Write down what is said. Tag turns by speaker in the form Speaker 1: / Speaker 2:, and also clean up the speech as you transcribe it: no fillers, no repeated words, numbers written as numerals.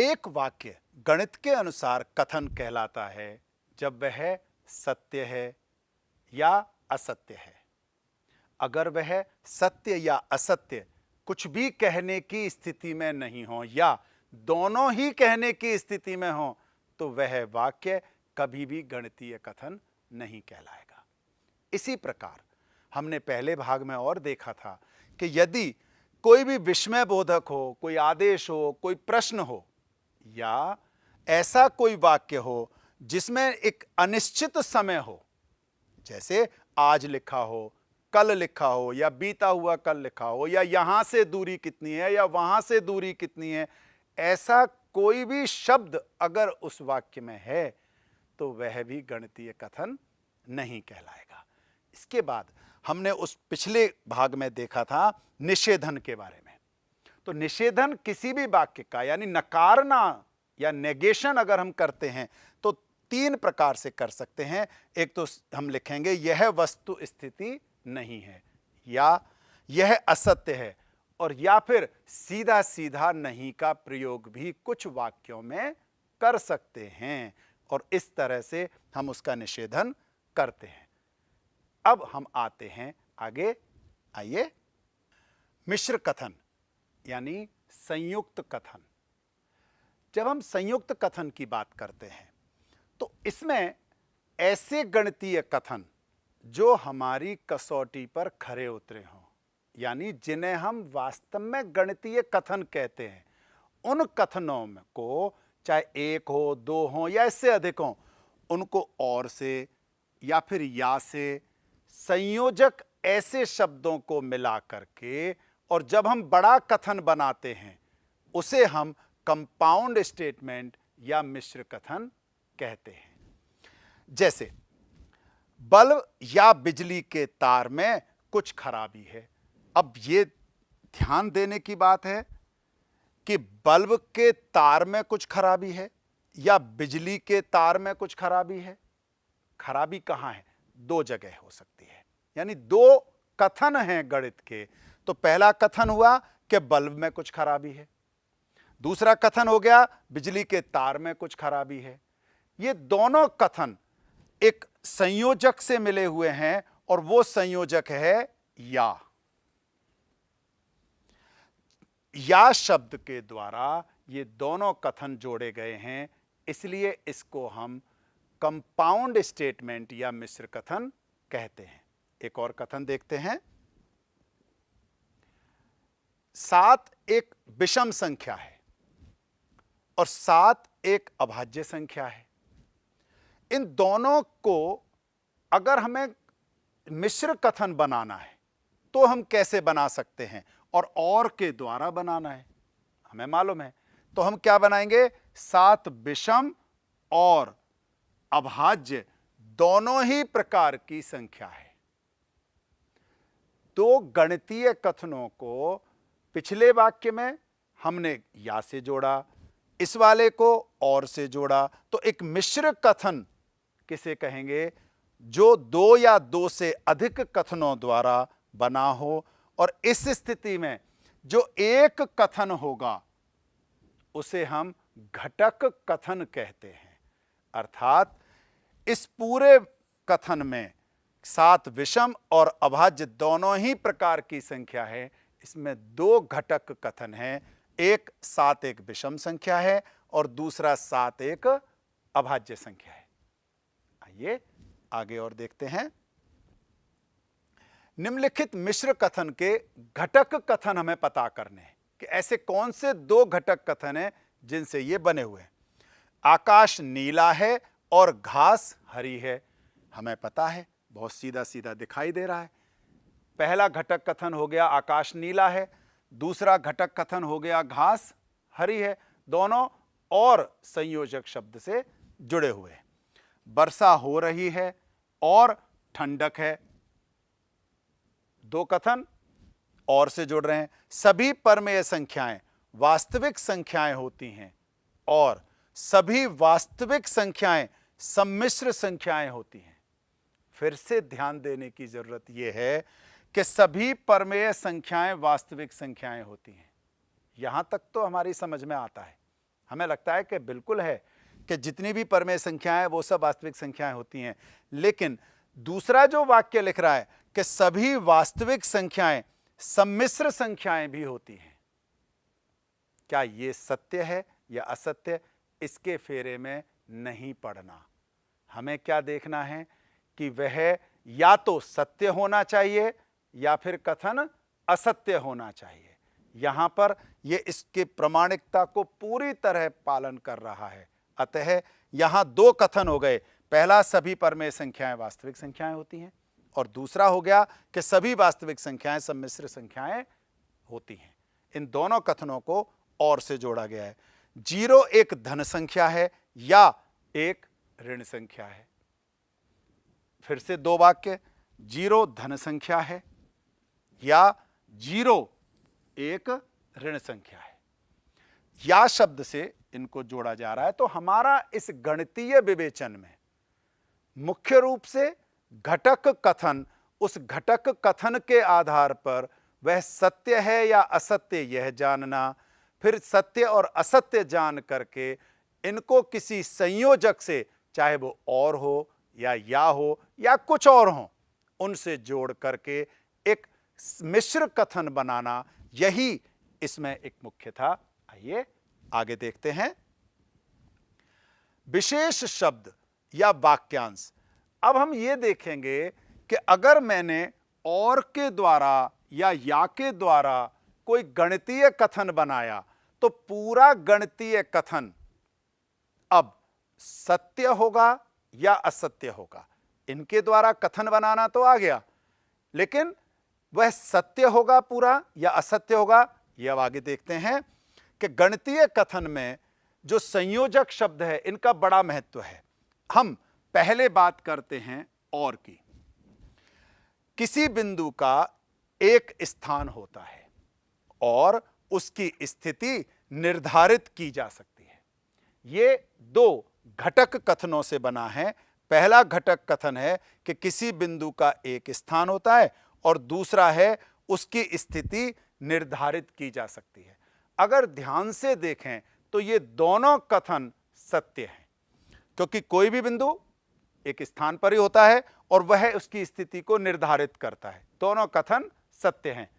Speaker 1: एक वाक्य गणित के अनुसार कथन कहलाता है जब वह सत्य है या असत्य है। अगर वह सत्य या असत्य कुछ भी कहने की स्थिति में नहीं हो या दोनों ही कहने की स्थिति में हो तो वह वाक्य कभी भी गणितीय कथन नहीं कहलाएगा। इसी प्रकार हमने पहले भाग में और देखा था कि यदि कोई भी विस्मय बोधक हो, कोई आदेश हो, कोई प्रश्न हो या ऐसा कोई वाक्य हो जिसमें एक अनिश्चित समय हो, जैसे आज लिखा हो, कल लिखा हो या बीता हुआ कल लिखा हो या यहां से दूरी कितनी है या वहां से दूरी कितनी है, ऐसा कोई भी शब्द अगर उस वाक्य में है तो वह भी गणितीय कथन नहीं कहलाएगा। इसके बाद हमने उस पिछले भाग में देखा था निषेधन के बारे में। तो निषेधन किसी भी वाक्य का यानी नकारना या नेगेशन अगर हम करते हैं तो तीन प्रकार से कर सकते हैं। एक तो हम लिखेंगे यह वस्तु स्थिति नहीं है या यह असत्य है, और या फिर सीधा सीधा नहीं का प्रयोग भी कुछ वाक्यों में कर सकते हैं और इस तरह से हम उसका निषेधन करते हैं। अब हम आते हैं आगे। आइए, मिश्र कथन यानी संयुक्त कथन। जब हम संयुक्त कथन की बात करते हैं तो इसमें ऐसे गणितीय कथन जो हमारी कसौटी पर खरे उतरे हों, यानी जिन्हें हम वास्तव में गणितीय कथन कहते हैं, उन कथनों में को चाहे एक हो, दो हो या इससे अधिक हो, उनको और से या फिर या से संयोजक ऐसे शब्दों को मिला करके और जब हम बड़ा कथन बनाते हैं उसे हम कंपाउंड स्टेटमेंट या मिश्र कथन कहते हैं। जैसे बल्ब या बिजली के तार में कुछ खराबी है। अब यह ध्यान देने की बात है कि बल्ब के तार में कुछ खराबी है या बिजली के तार में कुछ खराबी है। खराबी कहां है? दो जगह हो सकती है, यानी दो कथन हैं गणित के। तो पहला कथन हुआ कि बल्ब में कुछ खराबी है, दूसरा कथन हो गया बिजली के तार में कुछ खराबी है। ये दोनों कथन एक संयोजक से मिले हुए हैं और वो संयोजक है या शब्द के द्वारा ये दोनों कथन जोड़े गए हैं, इसलिए इसको हम कंपाउंड स्टेटमेंट या मिश्र कथन कहते हैं। एक और कथन देखते हैं। 7 एक विषम संख्या है और 7 एक अभाज्य संख्या है। इन दोनों को अगर हमें मिश्र कथन बनाना है तो हम कैसे बना सकते हैं? और के द्वारा बनाना है, हमें मालूम है। तो हम क्या बनाएंगे? 7 विषम और अभाज्य दोनों ही प्रकार की संख्या है। तो गणितीय कथनों को पिछले वाक्य में हमने या से जोड़ा, इस वाले को और से जोड़ा, तो एक मिश्र कथन किसे कहेंगे? जो दो या दो से अधिक कथनों द्वारा बना हो, और इस स्थिति में जो एक कथन होगा उसे हम घटक कथन कहते हैं। अर्थात इस पूरे कथन में 7 विषम और अभाज्य दोनों ही प्रकार की संख्या है। इसमें दो घटक कथन हैं, एक 7 एक विषम संख्या है और दूसरा 7 एक अभाज्य संख्या है। आइए आगे और देखते हैं। निम्नलिखित मिश्र कथन के घटक कथन हमें पता करने हैं कि ऐसे कौन से दो घटक कथन हैं जिनसे ये बने हुए हैं। आकाश नीला है और घास हरी है, हमें पता है, बहुत सीधा सीधा दिखाई दे रहा है। पहला घटक कथन हो गया आकाश नीला है, दूसरा घटक कथन हो गया घास हरी है, दोनों और संयोजक शब्द से जुड़े हुए हैं। वर्षा हो रही है और ठंडक है, दो कथन और से जुड़ रहे हैं। सभी परमेय संख्याएं वास्तविक संख्याएं होती हैं और सभी वास्तविक संख्याएं सम्मिश्र संख्याएं होती हैं। फिर से ध्यान देने की जरूरत यह है कि सभी परमेय संख्याएं वास्तविक संख्याएं होती हैं। यहां तक तो हमारी समझ में आता है। हमें लगता है कि बिल्कुल है कि जितनी भी परमेय संख्याएं वो सब वास्तविक संख्याएं होती हैं, लेकिन दूसरा जो वाक्य लिख रहा है कि सभी वास्तविक संख्याएं सम्मिश्र संख्याएं भी होती हैं। क्या ये सत्य है या असत्य, इसके फेरे में नहीं पड़ना। हमें क्या देखना है कि वह या तो सत्य होना चाहिए या फिर कथन असत्य होना चाहिए। यहां पर यह इसके प्रामाणिकता को पूरी तरह पालन कर रहा है। अतः यहां दो कथन हो गए, पहला सभी परमेय संख्याएं वास्तविक संख्याएं होती हैं, और दूसरा हो गया कि सभी वास्तविक संख्याएं सम्मिश्र संख्याएं होती हैं। इन दोनों कथनों को और से जोड़ा गया है। 0 एक धन संख्या है या एक ऋण संख्या है। फिर से दो वाक्य, 0 धन संख्या है या 0 एक ऋण संख्या है। या शब्द से इनको जोड़ा जा रहा है। तो हमारा इस गणितीय विवेचन में मुख्य रूप से घटक कथन, उस घटक कथन के आधार पर वह सत्य है या असत्य यह जानना, फिर सत्य और असत्य जान करके इनको किसी संयोजक से, चाहे वो और हो या कुछ और हो, उनसे जोड़ करके एक मिश्र कथन बनाना, यही इसमें एक मुख्य था। आइए आगे देखते हैं विशेष शब्द या वाक्यांश। अब हम ये देखेंगे कि अगर मैंने और के द्वारा या के द्वारा कोई गणितीय कथन बनाया तो पूरा गणितीय कथन अब सत्य होगा या असत्य होगा। इनके द्वारा कथन बनाना तो आ गया, लेकिन वह सत्य होगा पूरा या असत्य होगा, यह अब आगे देखते हैं कि गणितीय कथन में जो संयोजक शब्द है इनका बड़ा महत्व है। हम पहले बात करते हैं और की। किसी बिंदु का एक स्थान होता है और उसकी स्थिति निर्धारित की जा सकती है। ये दो घटक कथनों से बना है। पहला घटक कथन है कि किसी बिंदु का एक स्थान होता है और दूसरा है उसकी स्थिति निर्धारित की जा सकती है। अगर ध्यान से देखें तो ये दोनों कथन सत्य हैं, क्योंकि कोई भी बिंदु एक स्थान पर ही होता है और वह उसकी स्थिति को निर्धारित करता है। दोनों कथन सत्य हैं।